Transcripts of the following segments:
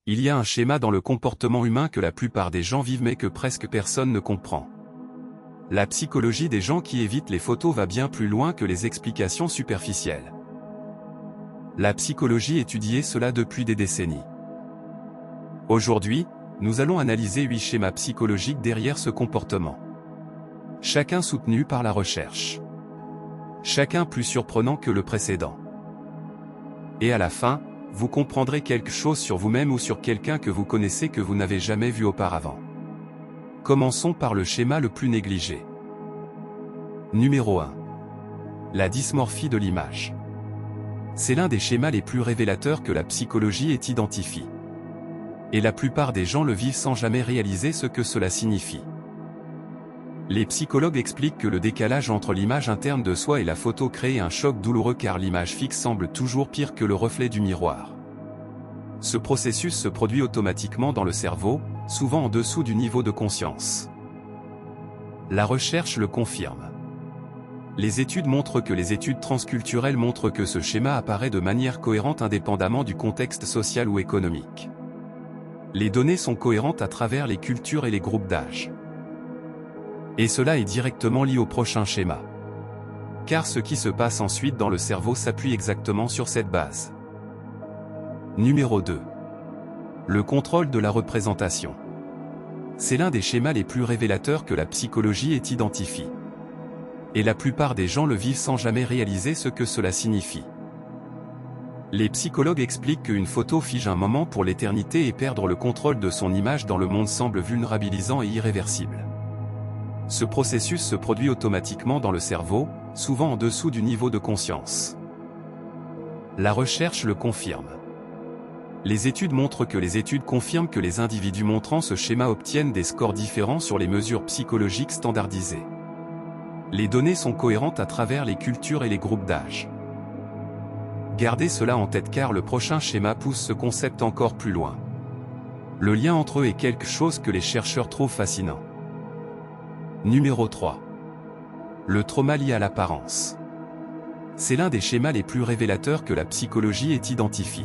Il y a un schéma dans le comportement humain que la plupart des gens vivent mais que presque personne ne comprend. La psychologie des gens qui évitent les photos va bien plus loin que les explications superficielles. La psychologie étudie cela depuis des décennies. Aujourd'hui, nous allons analyser 8 schémas psychologiques derrière ce comportement. Chacun soutenu par la recherche. Chacun plus surprenant que le précédent. Et à la fin, vous comprendrez quelque chose sur vous-même ou sur quelqu'un que vous connaissez que vous n'avez jamais vu auparavant. Commençons par le schéma le plus négligé. Numéro 1. La dysmorphie de l'image. C'est l'un des schémas les plus révélateurs que la psychologie ait identifié. Et la plupart des gens le vivent sans jamais réaliser ce que cela signifie. Les psychologues expliquent que le décalage entre l'image interne de soi et la photo crée un choc douloureux car l'image fixe semble toujours pire que le reflet du miroir. Ce processus se produit automatiquement dans le cerveau, souvent en dessous du niveau de conscience. La recherche le confirme. Les études montrent que les études transculturelles montrent que ce schéma apparaît de manière cohérente indépendamment du contexte social ou économique. Les données sont cohérentes à travers les cultures et les groupes d'âge. Et cela est directement lié au prochain schéma. Car ce qui se passe ensuite dans le cerveau s'appuie exactement sur cette base. Numéro 2. Le contrôle de la représentation. C'est l'un des schémas les plus révélateurs que la psychologie ait identifié. Et la plupart des gens le vivent sans jamais réaliser ce que cela signifie. Les psychologues expliquent qu'une photo fige un moment pour l'éternité et perdre le contrôle de son image dans le monde semble vulnérabilisant et irréversible. Ce processus se produit automatiquement dans le cerveau, souvent en dessous du niveau de conscience. La recherche le confirme. Les études montrent que les études confirment que les individus montrant ce schéma obtiennent des scores différents sur les mesures psychologiques standardisées. Les données sont cohérentes à travers les cultures et les groupes d'âge. Gardez cela en tête car le prochain schéma pousse ce concept encore plus loin. Le lien entre eux est quelque chose que les chercheurs trouvent fascinant. Numéro 3. Le trauma lié à l'apparence. C'est l'un des schémas les plus révélateurs que la psychologie ait identifié.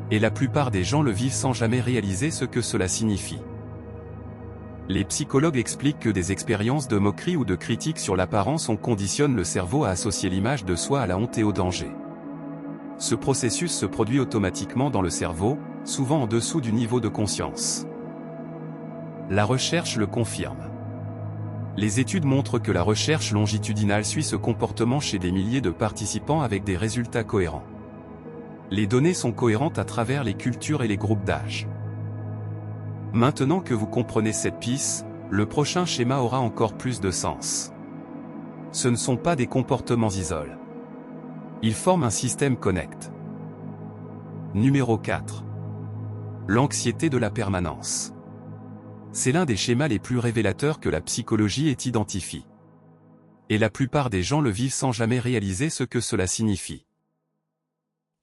Et la plupart des gens le vivent sans jamais réaliser ce que cela signifie. Les psychologues expliquent que des expériences de moquerie ou de critique sur l'apparence conditionnent le cerveau à associer l'image de soi à la honte et au danger. Ce processus se produit automatiquement dans le cerveau, souvent en dessous du niveau de conscience. La recherche le confirme. Les études montrent que la recherche longitudinale suit ce comportement chez des milliers de participants avec des résultats cohérents. Les données sont cohérentes à travers les cultures et les groupes d'âge. Maintenant que vous comprenez cette piste, le prochain schéma aura encore plus de sens. Ce ne sont pas des comportements isolés. Ils forment un système connect. Numéro 4. L'anxiété de la permanence. C'est l'un des schémas les plus révélateurs que la psychologie ait identifié. Et la plupart des gens le vivent sans jamais réaliser ce que cela signifie.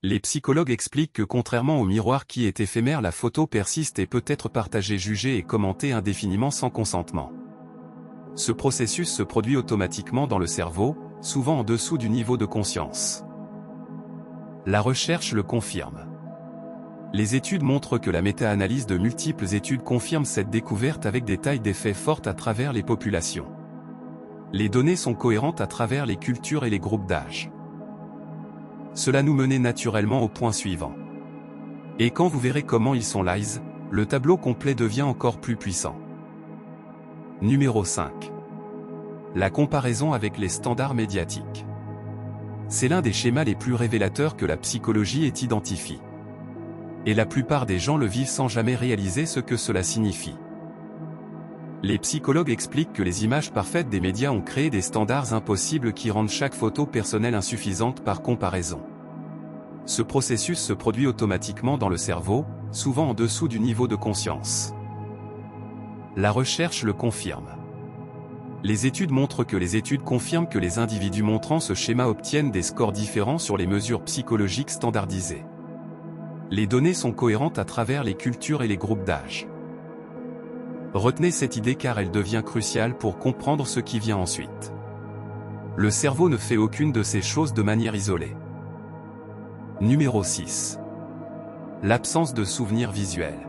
Les psychologues expliquent que contrairement au miroir qui est éphémère, la photo persiste et peut être partagée, jugée et commentée indéfiniment sans consentement. Ce processus se produit automatiquement dans le cerveau, souvent en dessous du niveau de conscience. La recherche le confirme. Les études montrent que la méta-analyse de multiples études confirme cette découverte avec des tailles d'effets fortes à travers les populations. Les données sont cohérentes à travers les cultures et les groupes d'âge. Cela nous menait naturellement au point suivant. Et quand vous verrez comment ils sont lies, le tableau complet devient encore plus puissant. Numéro 5. La comparaison avec les standards médiatiques. C'est l'un des schémas les plus révélateurs que la psychologie ait identifié. Et la plupart des gens le vivent sans jamais réaliser ce que cela signifie. Les psychologues expliquent que les images parfaites des médias ont créé des standards impossibles qui rendent chaque photo personnelle insuffisante par comparaison. Ce processus se produit automatiquement dans le cerveau, souvent en dessous du niveau de conscience. La recherche le confirme. Les études montrent que les études confirment que les individus montrant ce schéma obtiennent des scores différents sur les mesures psychologiques standardisées. Les données sont cohérentes à travers les cultures et les groupes d'âge. Retenez cette idée car elle devient cruciale pour comprendre ce qui vient ensuite. Le cerveau ne fait aucune de ces choses de manière isolée. Numéro 6. L'absence de souvenirs visuels.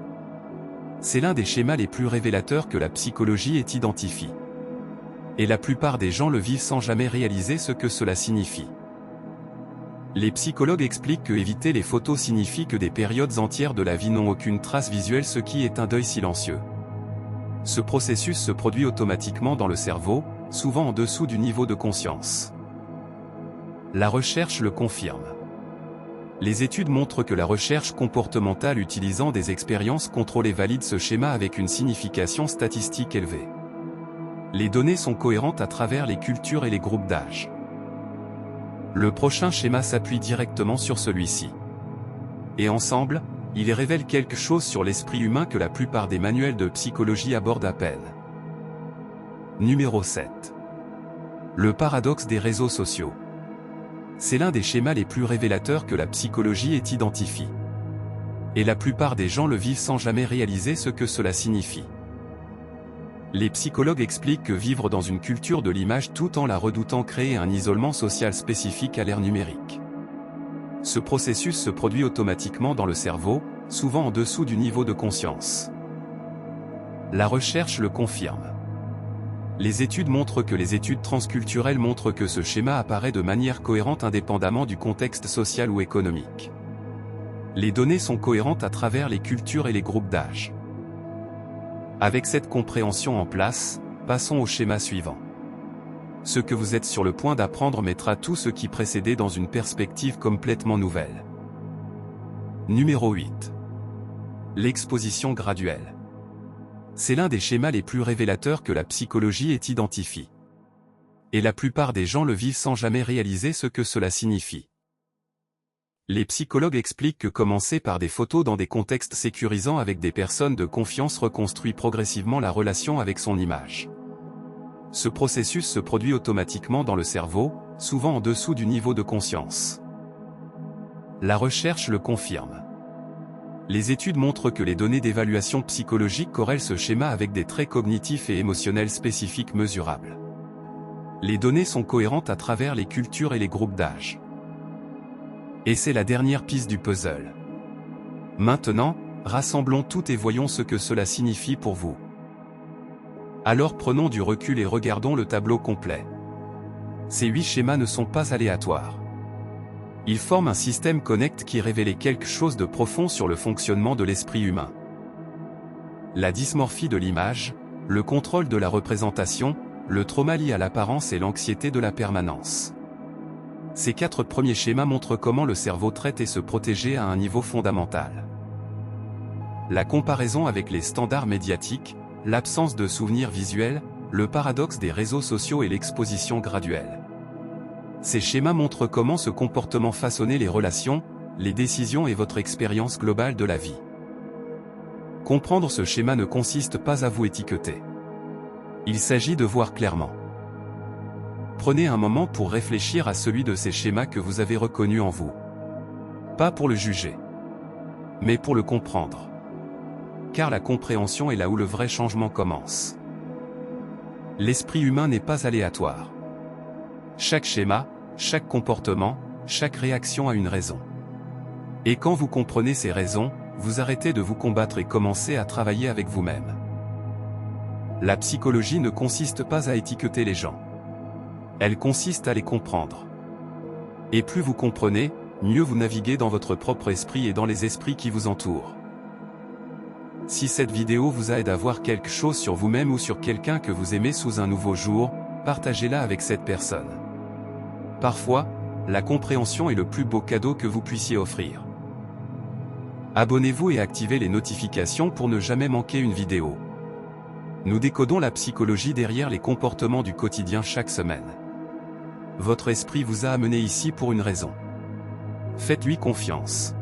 C'est l'un des schémas les plus révélateurs que la psychologie ait identifié. Et la plupart des gens le vivent sans jamais réaliser ce que cela signifie. Les psychologues expliquent que éviter les photos signifie que des périodes entières de la vie n'ont aucune trace visuelle, ce qui est un deuil silencieux. Ce processus se produit automatiquement dans le cerveau, souvent en dessous du niveau de conscience. La recherche le confirme. Les études montrent que la recherche comportementale utilisant des expériences contrôlées valide ce schéma avec une signification statistique élevée. Les données sont cohérentes à travers les cultures et les groupes d'âge. Le prochain schéma s'appuie directement sur celui-ci. Et ensemble, ils révèlent quelque chose sur l'esprit humain que la plupart des manuels de psychologie abordent à peine. Numéro 7. Le paradoxe des réseaux sociaux. C'est l'un des schémas les plus révélateurs que la psychologie ait identifié. Et la plupart des gens le vivent sans jamais réaliser ce que cela signifie. Les psychologues expliquent que vivre dans une culture de l'image tout en la redoutant crée un isolement social spécifique à l'ère numérique. Ce processus se produit automatiquement dans le cerveau, souvent en dessous du niveau de conscience. La recherche le confirme. Les études montrent que les études transculturelles montrent que ce schéma apparaît de manière cohérente indépendamment du contexte social ou économique. Les données sont cohérentes à travers les cultures et les groupes d'âge. Avec cette compréhension en place, passons au schéma suivant. Ce que vous êtes sur le point d'apprendre mettra tout ce qui précédait dans une perspective complètement nouvelle. Numéro 8. L'exposition graduelle. C'est l'un des schémas les plus révélateurs que la psychologie ait identifié. Et la plupart des gens le vivent sans jamais réaliser ce que cela signifie. Les psychologues expliquent que commencer par des photos dans des contextes sécurisants avec des personnes de confiance reconstruit progressivement la relation avec son image. Ce processus se produit automatiquement dans le cerveau, souvent en dessous du niveau de conscience. La recherche le confirme. Les études montrent que les données d'évaluation psychologique corrèlent ce schéma avec des traits cognitifs et émotionnels spécifiques mesurables. Les données sont cohérentes à travers les cultures et les groupes d'âge. Et c'est la dernière piste du puzzle. Maintenant, rassemblons tout et voyons ce que cela signifie pour vous. Alors prenons du recul et regardons le tableau complet. Ces 8 schémas ne sont pas aléatoires. Ils forment un système connecté qui révèle quelque chose de profond sur le fonctionnement de l'esprit humain. La dysmorphie de l'image, le contrôle de la représentation, le trauma lié à l'apparence et l'anxiété de la permanence. Ces 4 premiers schémas montrent comment le cerveau traite et se protéger à un niveau fondamental. La comparaison avec les standards médiatiques, l'absence de souvenirs visuels, le paradoxe des réseaux sociaux et l'exposition graduelle. Ces schémas montrent comment ce comportement façonnait les relations, les décisions et votre expérience globale de la vie. Comprendre ce schéma ne consiste pas à vous étiqueter. Il s'agit de voir clairement. Prenez un moment pour réfléchir à celui de ces schémas que vous avez reconnu en vous. Pas pour le juger, mais pour le comprendre. Car la compréhension est là où le vrai changement commence. L'esprit humain n'est pas aléatoire. Chaque schéma, chaque comportement, chaque réaction a une raison. Et quand vous comprenez ces raisons, vous arrêtez de vous combattre et commencez à travailler avec vous-même. La psychologie ne consiste pas à étiqueter les gens. Elle consiste à les comprendre. Et plus vous comprenez, mieux vous naviguez dans votre propre esprit et dans les esprits qui vous entourent. Si cette vidéo vous aide à voir quelque chose sur vous-même ou sur quelqu'un que vous aimez sous un nouveau jour, partagez-la avec cette personne. Parfois, la compréhension est le plus beau cadeau que vous puissiez offrir. Abonnez-vous et activez les notifications pour ne jamais manquer une vidéo. Nous décodons la psychologie derrière les comportements du quotidien chaque semaine. Votre esprit vous a amené ici pour une raison. Faites-lui confiance.